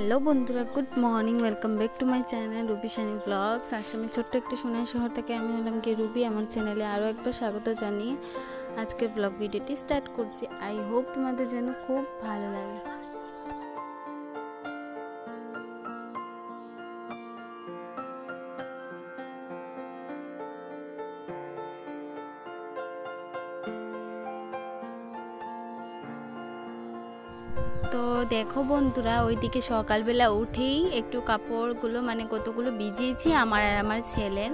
Hello বন্ধুরা, good morning. Welcome back to my channel Ruby Sunny blogs. আসামে ছোট্ট একটা সোনাই শহর থেকে আমি হলাম কি রুবি। আমার চ্যানেলে আরও একবার স্বাগত জানিয়ে আজকের ব্লগ ভিডিওটি স্টার্ট করছি। আই হোপ তোমাদের জন্য খুব ভালো লাগে। তো দেখো বন্ধুরা, ওইদিকে সকালবেলা উঠেই একটু কাপড়গুলো কতগুলো ভিজিয়েছি আমার আর আমার ছেলের।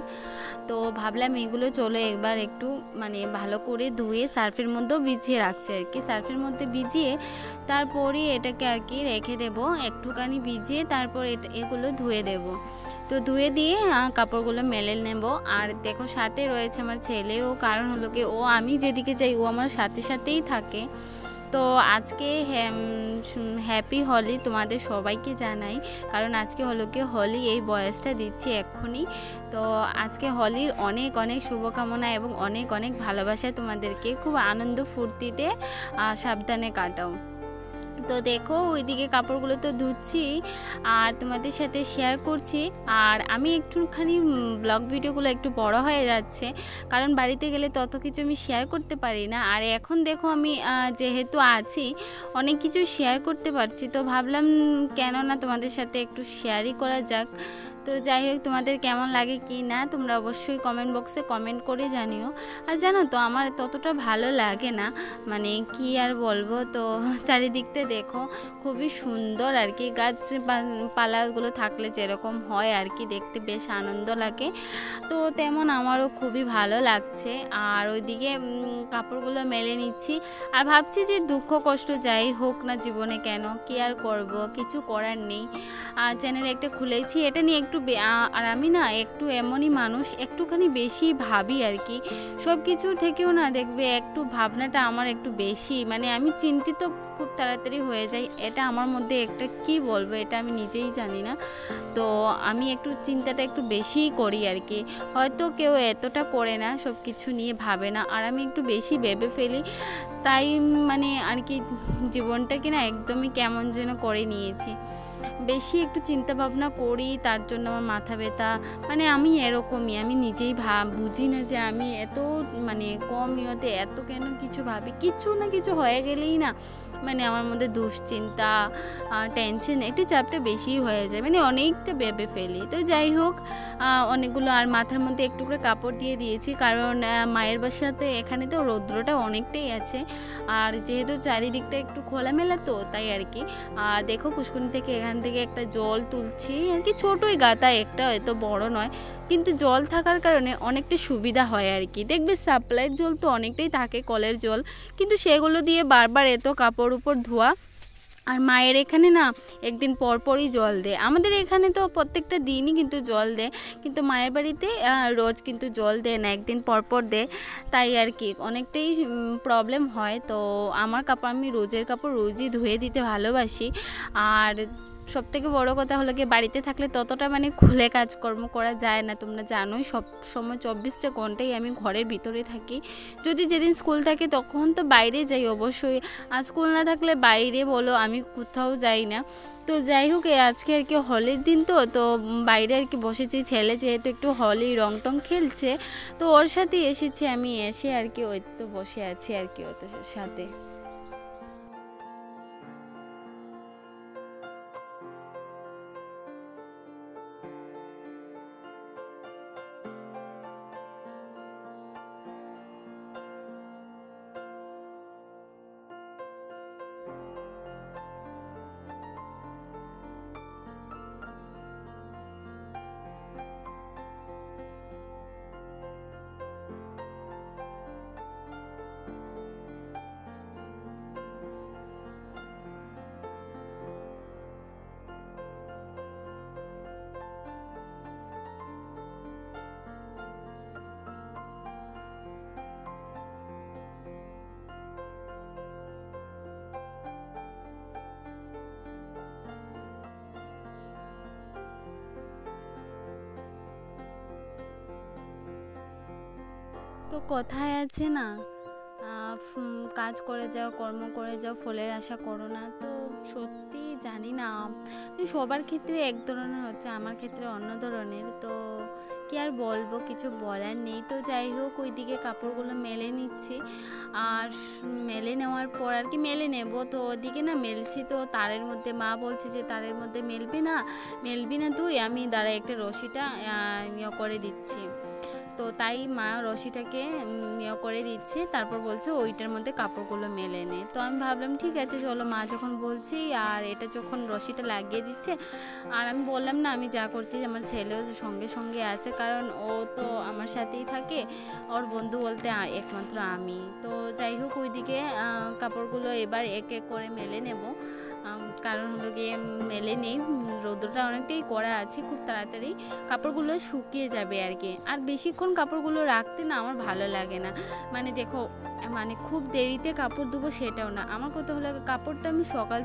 তো ভাবলাম এগুলো চলো একবার একটু ভালো করে ধুয়ে সার্ফের মধ্যেও ভিজিয়ে রাখছে আর কি। সার্ফের মধ্যে ভিজিয়ে তারপরে এটাকে আর কি রেখে দেবো একটুখানি ভিজিয়ে, তারপর এগুলো ধুয়ে দেব। তো ধুয়ে দিয়ে কাপড়গুলো মেলে নেব। আর দেখো সাথে রয়েছে আমার ছেলেও, কারণ হলো কি ও আমি যেদিকে যাই ও আমার সাথে সাথেই থাকে। তো আজকে হ্যাপি হোলি তোমাদের সবাইকে জানাই, কারণ আজকে হলো কি হোলি, এই বয়সটা দিচ্ছি এক্ষুনি। তো আজকে হোলির অনেক অনেক শুভকামনা এবং অনেক অনেক ভালোবাসা তোমাদেরকে। খুব আনন্দ ফুর্তিতে সাবধানে কাটাও। তো দেখো ওইদিকে কাপড়গুলো তো ধুচ্ছি আর তোমাদের সাথে শেয়ার করছি। আর আমি একটুখানি ব্লগ ভিডিওগুলো একটু বড় হয়ে যাচ্ছে, কারণ বাড়িতে গেলে তত কিছু আমি শেয়ার করতে পারি না। আর এখন দেখো আমি যেহেতু আছি অনেক কিছু শেয়ার করতে পারছি, তো ভাবলাম কেন না তোমাদের সাথে একটু শেয়ারই করা যাক। তো যাই হোক, তোমাদের কেমন লাগে কি না তোমরা অবশ্যই কমেন্ট বক্সে কমেন্ট করে জানিও। আর জানো তো আমার ততটা ভালো লাগে না, কি আর বলবো। তো চারিদিকটা দেখো খুবই সুন্দর আর কি, গাছ পালাগুলো থাকলে যেরকম হয় আর কি, দেখতে বেশ আনন্দ লাগে। তো তেমন আমারও খুবই ভালো লাগছে। আর ওইদিকে কাপড়গুলো মেলে নিচ্ছি আর ভাবছি যে দুঃখ কষ্ট যাই হোক না জীবনে, কেন কি আর করব, কিছু করার নেই। চ্যানেল একটা খুলেছি এটা নিয়ে একটু, আর আমি না একটু এমনই মানুষ, একটুখানি বেশি ভাবি আর কি। সব কিছুর থেকেও না দেখবে একটু ভাবনাটা আমার একটু বেশি, আমি চিন্তিত খুব তাড়াতাড়ি হয়ে যাই। এটা আমার মধ্যে একটা কি বলবো, এটা আমি নিজেই জানি না। তো আমি একটু চিন্তাটা একটু বেশিই করি আর কি। হয়তো কেউ এতটা করে না, সব কিছু নিয়ে ভাবে না, আর আমি একটু বেশি ভেবে ফেলি। তাই আর কি জীবনটাকে না একদমই কেমন যেন করে নিয়েছি। বেশি একটু চিন্তা ভাবনা করি, তার জন্য আমার মাথা ব্যথা। আমি এরকমই, আমি নিজেই বুঝি না যে আমি এত কম ইয়েতে এত কেন কিছু ভাবি। কিছু না কিছু হয়ে গেলেই না আমার মধ্যে দুশ্চিন্তা টেনশন একটু চাপটা বেশি হয়ে যায়, অনেকটা ভেবে ফেলি। তো যাই হোক, অনেকগুলো আর মাথার মধ্যে একটু করে কাপড় দিয়ে দিয়েছি, কারণ মায়ের বাসাতে এখানে তো রৌদ্রটা অনেকটাই আছে। আর যেহেতু চারিদিকটা একটু খোলামেলা তো তাই আর কি। আর দেখো পুষ্কুনি থেকে এখান থেকে একটা জল তুলছি আর কি, ছোটোই গাতা একটা, এত বড় নয়, কিন্তু জল থাকার কারণে অনেকটা সুবিধা হয় আর কি। দেখবে সাপ্লাইয়ের জল তো অনেকটাই থাকে, কলের জল, কিন্তু সেগুলো দিয়ে বারবার এত কাপড় উপর ধোয়া। আর মায়ের এখানে না একদিন পরপরই জল দেয়, আমাদের এখানে তো প্রত্যেকটা দিনই কিন্তু জল দেয়, কিন্তু মায়ের বাড়িতে রোজ কিন্তু জল দেয় না, একদিন পরপর দেয়। তাই আর কি অনেকটাই প্রবলেম হয়। তো আমার কাপড় আমি রোজের কাপড় রোজই ধুয়ে দিতে ভালোবাসি। আর সবথেকে বড় কথা হলো কি বাড়িতে থাকলে ততটা খুলে কাজকর্ম করা যায় না, তোমরা জানোই সব সময় 24টা ঘন্টাই আমি ঘরের ভিতরে থাকি। যদি যেদিন স্কুল থাকে তখন তো বাইরে যাই অবশ্যই, আর স্কুল না থাকলে বাইরে বলো আমি কোথাও যাই না। তো যাই হোক, আজকে আর কি হলের দিন তো তো বাইরে আর কি বসেছি, ছেলে যেহেতু একটু হলেই রং টং খেলছে, তো ওর সাথে এসেছি আমি, এসে আর কি ওই তো বসে আছি আর কি ওর সাথে। তো কথায় আছে না, কাজ করে যাও, কর্ম করে যাও, ফলের আশা করো না। তো সত্যি জানি না, সবার ক্ষেত্রে এক ধরনের হচ্ছে, আমার ক্ষেত্রে অন্য ধরনের। তো কি আর বলবো, কিছু বলার নেই। তো যাই হোক, ওইদিকে কাপড়গুলো মেলে নিচ্ছি, আর মেলে নেওয়ার পর আর কি মেলে নেব। তো ওদিকে না মেলছি, তো তারের মধ্যে মা বলছে যে তারের মধ্যে মেলবি না তুই, আমি দাঁড়া একটা রশিটা করে দিচ্ছি। তো তাই মা রশিটাকে করে দিচ্ছে, তারপর বলছে ওইটার মধ্যে কাপড়গুলো মেলে নে। তো আমি ভাবলাম ঠিক আছে চলো, মা যখন বলছি আর এটা যখন রশিটা লাগিয়ে দিচ্ছে, আর আমি বললাম না আমি যা করছি, আমার ছেলেও সঙ্গে সঙ্গে আছে, কারণ ও তো আমার সাথেই থাকে, ওর বন্ধু বলতে একমাত্র আমি। তো যাই হোক, ওইদিকে কাপড়গুলো এবার এক এক করে মেলে নেব, কারণ হলো গিয়ে মেলে নেই, রোদ্রটা অনেকটাই কড়া আছে, খুব তাড়াতাড়ি কাপড়গুলো শুকিয়ে যাবে আর কি। আর বেশিক্ষণ কাপড়গুলো রাখতে না আমার ভালো লাগে না, মানে দেখো, মানে খুব দেরিতে কাপড় ধুবো সেটাও না, আমার কথা হলো কাপড়টা আমি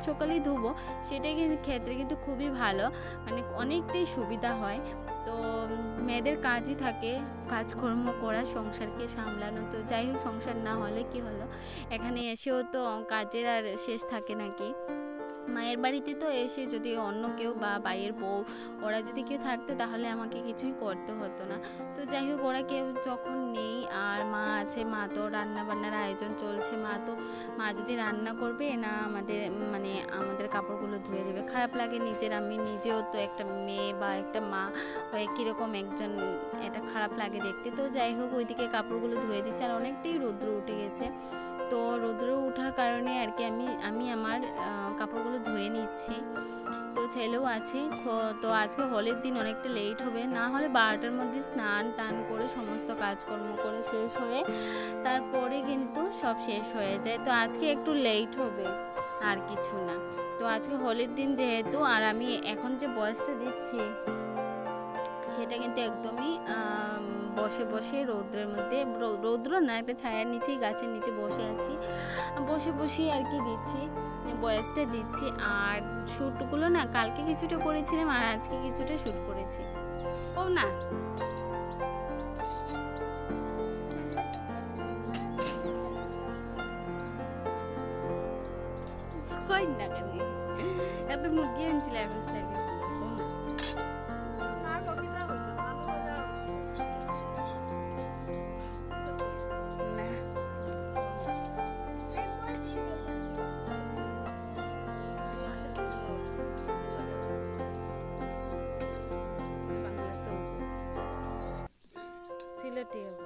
সকালই ধুবো, সেটাই ক্ষেত্রে কিন্তু খুবই ভালো, মানে অনেকটাই সুবিধা হয়। তো মেয়েদের কাজই থাকে কাজকর্ম করা, সংসারকে সামলানো। তো যাই হোক, সংসার না হলে কি হলো, এখানে এসেও তো কাজের আর শেষ থাকে নাকি। মায়ের বাড়িতে তো এসে যদি অন্য কেউ বা বাইয়ের বউ ওরা যদি কেউ থাকতো, তাহলে আমাকে কিছুই করতে হতো না। তো যাই হোক, ওরা কেউ যখন নেই আর মা আছে, মা তো রান্না বান্নার আয়োজন চলছে, মা যদি রান্না করবে না, আমাদের কাপড়গুলো ধুয়ে দেবে। খারাপ লাগে নিজের, আমি নিজেও তো একটা মেয়ে বা একটা মা হয়ে কীরকম একজন, এটা খারাপ লাগে দেখতে। তো যাই হোক, ওইদিকে কাপড়গুলো ধুয়ে দিচ্ছে, আর অনেকটাই রৌদ্র উঠে গেছে। তো রৌদ্র ওঠার কারণে আর কি আমি আমার কাপড়গুলো ধুয়ে নিচ্ছি। তো ছেলেও আছে, তো আজকে হলের দিন অনেকটা লেট হবে, না হলে 12টার মধ্যে স্নান টান করে সমস্ত কাজকর্ম করে শেষ হয়ে তারপরে কিন্তু সব শেষ হয়ে যায়। তো আজকে একটু লেট হবে, আর কিছু না। তো আজকে হলের দিন যেহেতু, আর আমি এখন যে বয়সটা দিচ্ছি সেটা কিন্তু একদমই বসে বসে রৌদ্রের মধ্যে, রৌদ্র না, একটা ছায়ার নিচেই, গাছের নিচে বসে আছি, বসে আর কি দিচ্ছি, বয়েসটা দিচ্ছি। আর শ্যুটগুলো না কালকে কিছুটা করেছিলাম, আর আজকে কিছুটা শ্যুট করেছি। ও না হয় না, কেন এত মুরগি আনছিলাম সিলেটে হবো।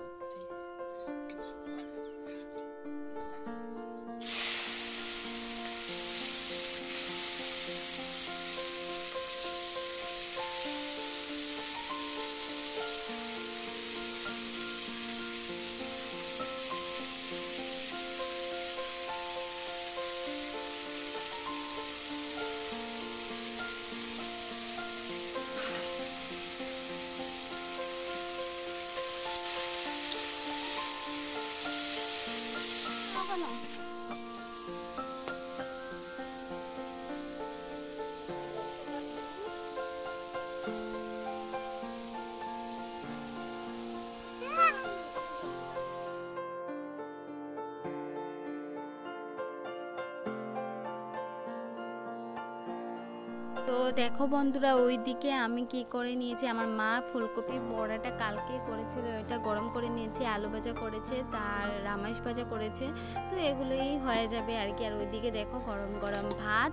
তো দেখো বন্ধুরা, ওইদিকে আমি কি করে নিয়েছি, আমার মা ফুলকপির বড়াটা কালকে করেছিল, ওইটা গরম করে নিয়েছি, আলু ভাজা করেছে, তার রামাইশ ভাজা করেছে। তো এগুলোই হয়ে যাবে আর কি। আর ওইদিকে দেখো গরম গরম ভাত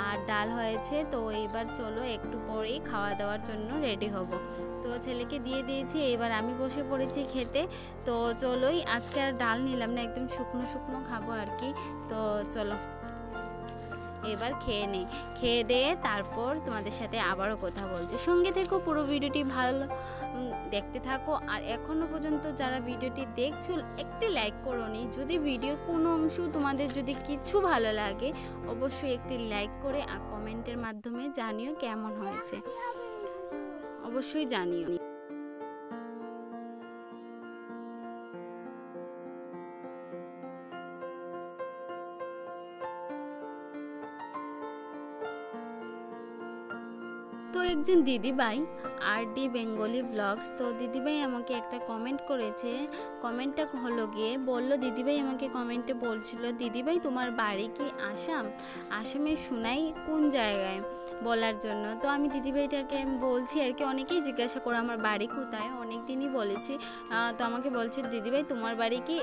আর ডাল হয়েছে। তো এবার চলো একটু পরেই খাওয়া দাওয়ার জন্য রেডি হব। তো ছেলেকে দিয়ে দিয়েছি, এবার আমি বসে পড়েছি খেতে। তো চলোই, আজকে আর ডাল নিলাম না, একদম শুকনো শুকনো খাবো আর কি। তো চলো এবার খেয়ে দিয়ে তারপর তোমাদের সাথে আবারও কথা বলছি। সঙ্গে থেকো, পুরো ভিডিওটি ভালো দেখতে থাকো। আর এখনো পর্যন্ত যারা ভিডিওটি দেখছো, একটি লাইক করো নি। যদি ভিডিওর কোনো অংশ তোমাদের যদি কিছু ভালো লাগে, অবশ্যই একটি লাইক করে আর কমেন্টের মাধ্যমে জানিও কেমন হয়েছে, অবশ্যই জানিও। তো একজন দিদিভাই আরডি বেঙ্গলি ব্লগস, তো দিদিভাই আমাকে একটা কমেন্ট করেছে। কমেন্টটা হলো গিয়ে বললো, দিদিভাই আমাকে কমেন্টে বলছিল, দিদিভাই তোমার বাড়ি কি আসাম? আসামে সোনাই কোন জায়গায় বলার জন্য। তো আমি দিদিভাইটাকে বলছি আর কি, অনেকেই জিজ্ঞাসা করে আমার বাড়ি কোথায়, অনেক দিনই বলেছি। তো আমাকে বলছে দিদিভাই তোমার বাড়ি কি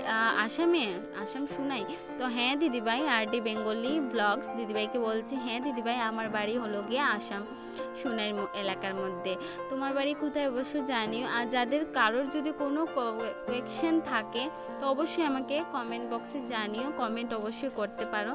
আসামে, আসাম সোনাই? তো হ্যাঁ দিদিভাই, আরডি বেঙ্গলি ব্লগস দিদিভাইকে বলছি, হ্যাঁ দিদিভাই আমার বাড়ি হলো গিয়ে আসাম সোনাই এলাকার মধ্যে। তোমার বাড়ি কোথায় অবশ্য জানিও। আর যাদের কারোর যদি কোনো কোয়েশ্চেন থাকে তো অবশ্যই আমাকে কমেন্ট বক্সে জানিও, কমেন্ট অবশ্যই করতে পারো।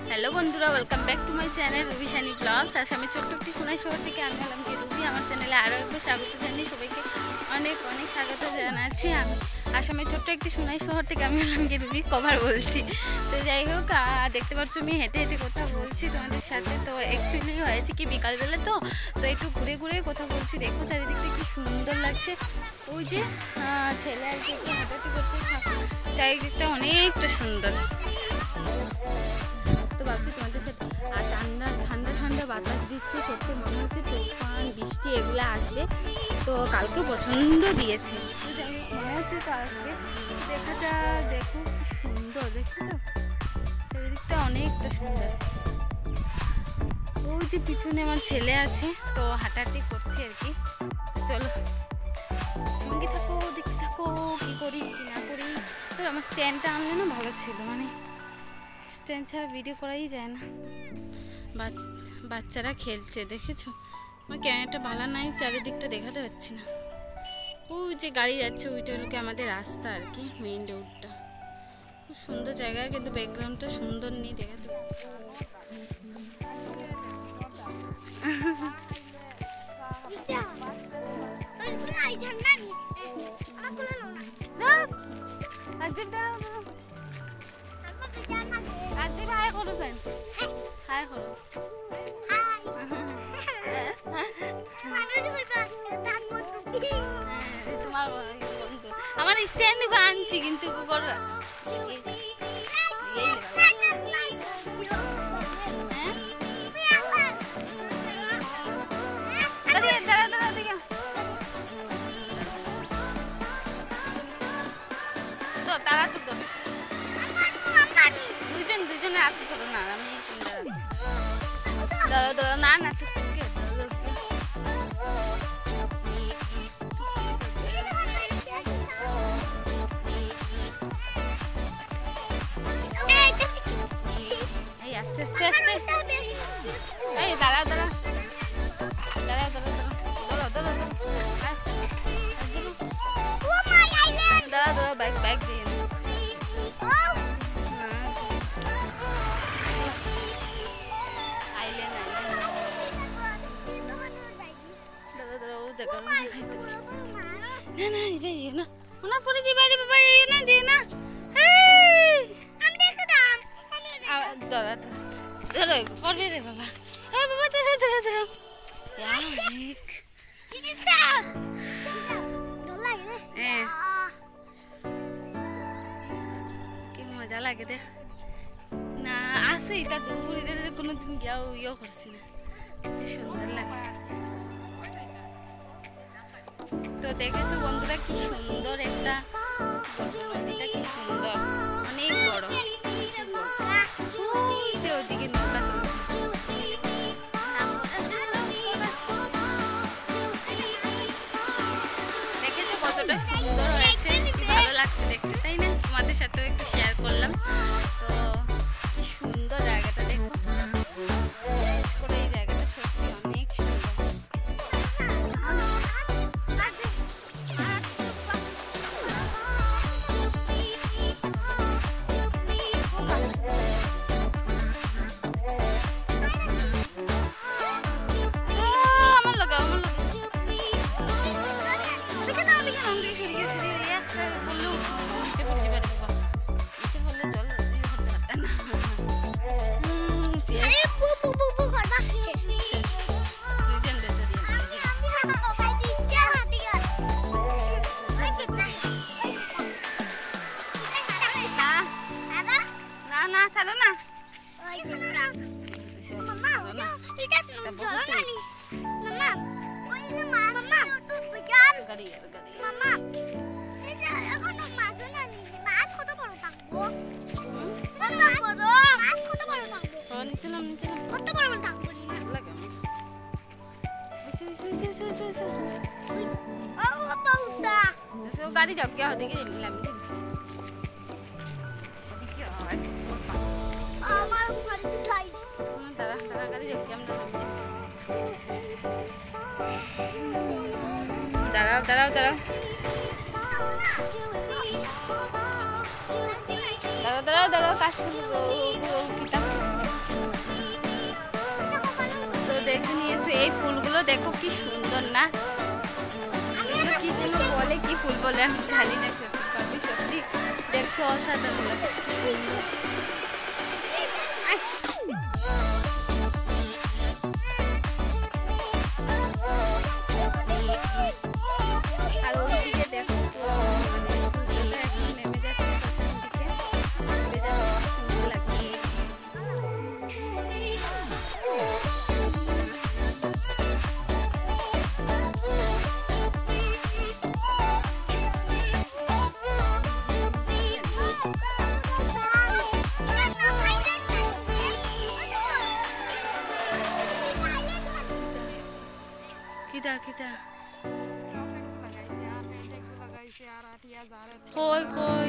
হ্যালো বন্ধুরা, welcome back to my channel Ruby Sunny blogs. আসামের ছোট্ট একটি সোনাই শহর থেকে আমি হলাম কি রুবি। আমার চ্যানেলে আরও একবার স্বাগত জানিয়ে সবাইকে অনেক অনেক স্বাগত জানাচ্ছি। আসামের ছোট্ট একটি সোনাই শহর থেকে আমি হলাম কি রুবি, কভার বলছি। তো যাই হোক, দেখতে পাচ্ছ আমি হেঁটে হেঁটে কথা বলছি তোমাদের সাথে। তো অ্যাকচুয়ালি হয়েছে কি বিকালবেলা তো একটু ঘুরে ঘুরে কথা বলছি। দেখো চারিদিকটা কি সুন্দর লাগছে। ওই যে ছেলে আর কি একটু হাঁটাহাঁটি করতে থাকে, চারিদিকটা অনেকটা সুন্দর। তো ভাবছি তোমাদের সাথে, আর ঠান্ডা ঠান্ডা ঠান্ডা বাতাস দিচ্ছে, সত্যি মনে হচ্ছে তুফান বৃষ্টি এগুলো আসবে। তো কালকে প্রচণ্ড দিয়েছে, যাই হোক মনে হচ্ছে তো আসবে। দেখা যা, দেখো কি সুন্দর, দেখো তো চারিদিকটা অনেকটা সুন্দর। ওই যে পিছনে আমার ছেলে আছে, তো হাঁটাহাঁটি করছে আর কি। চলো সঙ্গে থাকো, দেখতে থাকো কী করি কি না করি। তো আমার স্ট্যান্ডটা আনলে না ভালো ছিল, মানে স্ট্যান্ড ছাড়া ভিডিও করাই যায় না। বাচ্চারা খেলছে, দেখেছো? আমার ক্যামেরাটা ভালো নাই, চারিদিকটা দেখাতে পাচ্ছি না। ওই যে গাড়ি যাচ্ছে, ওইটা হলো কি আমাদের রাস্তা আর কি, মেইন রোডটা। খুব সুন্দর জায়গা, কিন্তু ব্যাকগ্রাউন্ডটা সুন্দর নেই দেখাতে। হাই করো, তোমার বন্ধু আমার স্ট্যান্ড আনছি, কিন্তু তারা তো দুজনে আসতে করো না, আমি দাদা দাদা না না এই আস্তে আস্তে আস্তে, এই দাঁড়া দাঁড়া দাঁড়া দাঁড়া দাঁড়া দাঁড়া দাঁড়া দাঁড়া বাইক বাইক দিয়ে না না এবার ইয়ে না, ওনা পরে দিবা রে বাবা, ইয়ে না দিয়ে না। আমি দেখতাম দাঁড়া দাঁড়া পড়বে রে বাবা। এই বাবা দাঁড়া দাঁড়া দাঁড়া, এক কি মজা লাগে দেখ না। আছে এটা দূরে কোনোদিন গিয়াও ইয়ে করছি না, যে সুন্দর লাগে। তো দেখেছো বন্ধুরা কি সুন্দর একটা নদীটা, কি সুন্দর, অনেক বড়। ওইদিকে নৌকা চলছে, দেখেছো কতটা সুন্দর হয়েছে, ভালো লাগছে দেখতে, তাই না? তোমাদের সাথেও একটু শেয়ার করলাম। তো কি সুন্দর জায়গাটা দেখো, বিশেষ করে এই জায়গাটা সত্যি অনেক সুন্দর। না ছাড়ো না, গাড়ি যাও কে দেখে নিলাম দাঁড়াও দাঁড়াও দাঁড়াও দাঁড়াও দাঁড়াও দাঁড়াও কাজ তো দেখে নিয়েছো এই ফুলগুলো দেখো কি সুন্দর না, কি যেন বলে, কি ফুল বলে আমি জানি না, সত্যি সত্যি দেখতে অসাধারণ লাগছে। আর ওইদিকে দেখো মানে সূর্যটা এখন নেমে যাচ্ছে, সুন্দর লাগছে। কিটা কিটা কই কই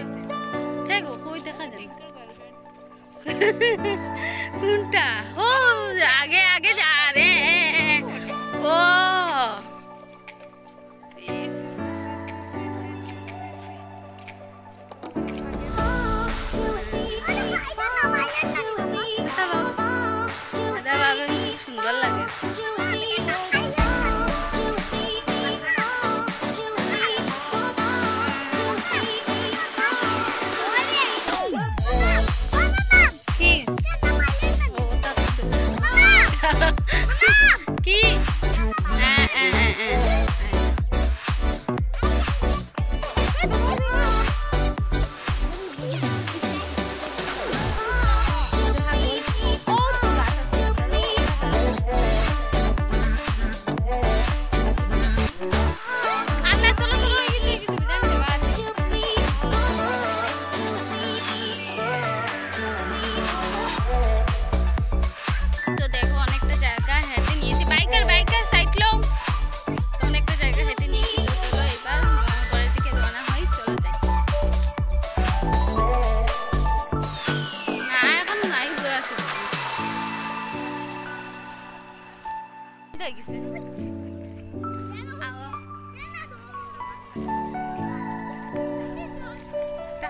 দেখো কই দেখা যায় কোনটা? ও আগে আগে যা রে, ও সুন্দর লাগে।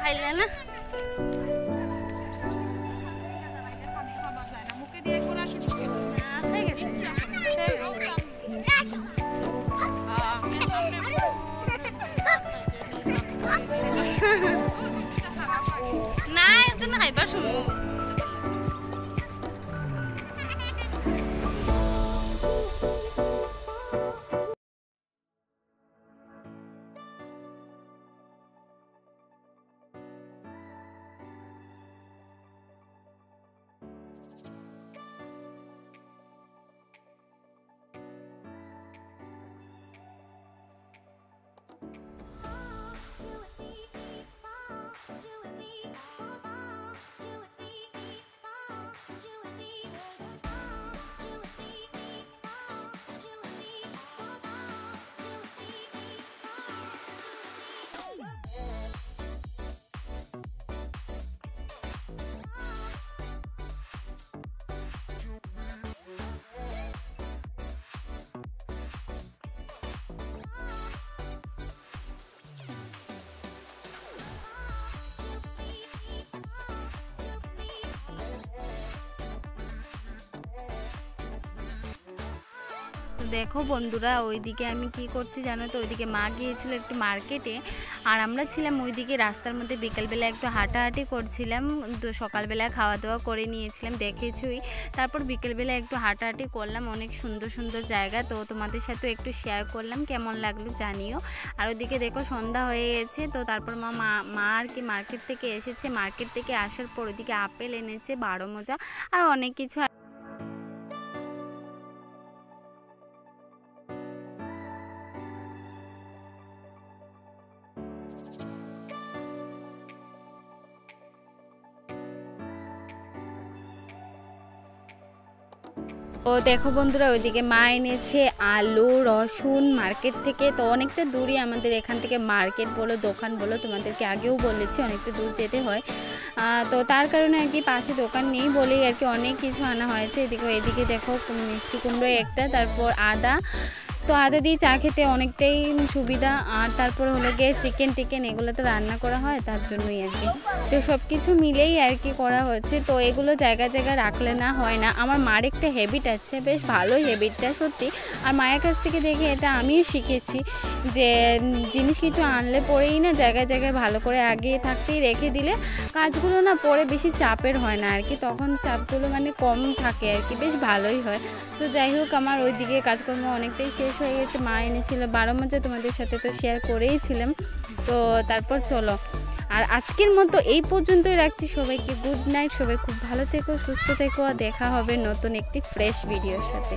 খাইলে না না একটু না খাইবার শুনো দেখো বন্ধুরা, ওইদিকে আমি কি করছি জানো তো, ওইদিকে মা গিয়েছিল একটু মার্কেটে, আর আমরা ছিলাম ওইদিকে রাস্তার মধ্যে বিকালবেলা একটু হাঁটাহাঁটি করছিলাম। তো সকালবেলা খাওয়া দাওয়া করে নিয়েছিলাম দেখেছই, তারপর বিকেলবেলা একটু হাঁটাহাঁটি করলাম, অনেক সুন্দর সুন্দর জায়গা। তো তোমাদের সাথে একটু শেয়ার করলাম, কেমন লাগলো জানিও। আর ওইদিকে দেখো সন্ধ্যা হয়ে গেছে। তো তারপর মা আর কি মার্কেট থেকে এসেছে, মার্কেট থেকে আসার পর ওইদিকে আপেল এনেছে 12 মজা আর অনেক কিছু। তো দেখো বন্ধুরা, ওইদিকে মা এনেছে আলু রসুন মার্কেট থেকে। তো অনেকটা দূরই আমাদের এখান থেকে মার্কেট বলো দোকান বলো, তোমাদেরকে আগেও বলেছি অনেকটা দূর যেতে হয়। তো তার কারণে আর কি পাশে দোকান নেই বলেই আর কি অনেক কিছু আনা হয়েছে। এদিকে দেখো মিষ্টি কুমড়ো একটা, তারপর আদা। তো আদা দিয়ে চা খেতে অনেকটাই সুবিধা। আর তারপরে হলো গিয়ে চিকেন এগুলো তো রান্না করা হয়, তার জন্যই আর কি। তো সব কিছু মিলেই আর কি করা হচ্ছে। তো এগুলো জায়গায় জায়গায় রাখলে না হয় না। আমার মার একটা হ্যাবিট আছে, বেশ ভালোই হ্যাবিটটা সত্যি। আর মায়ের কাছ থেকে দেখে এটা আমিও শিখেছি, যে জিনিস কিছু আনলে পরেই না জায়গায় জায়গায় ভালো করে আগে থাকতেই রেখে দিলে কাজগুলো না পরে বেশি চাপের হয় না আর কি, তখন চাপগুলো মানে কম থাকে আর কি, বেশ ভালোই হয়। তো যাই হোক, আমার ওইদিকে কাজকর্ম অনেকটাই শেষ হয়ে গেছে। মা এনেছিল 12 মজা, তোমাদের সাথে তো শেয়ার করেইছিলাম। তো তারপর চলো, আর আজকের মতো এই পর্যন্তই রাখছি। সবাইকে গুড নাইট, সবাই খুব ভালো থেকো, সুস্থ থেকো, আর দেখা হবে নতুন একটি ফ্রেশ ভিডিওর সাথে।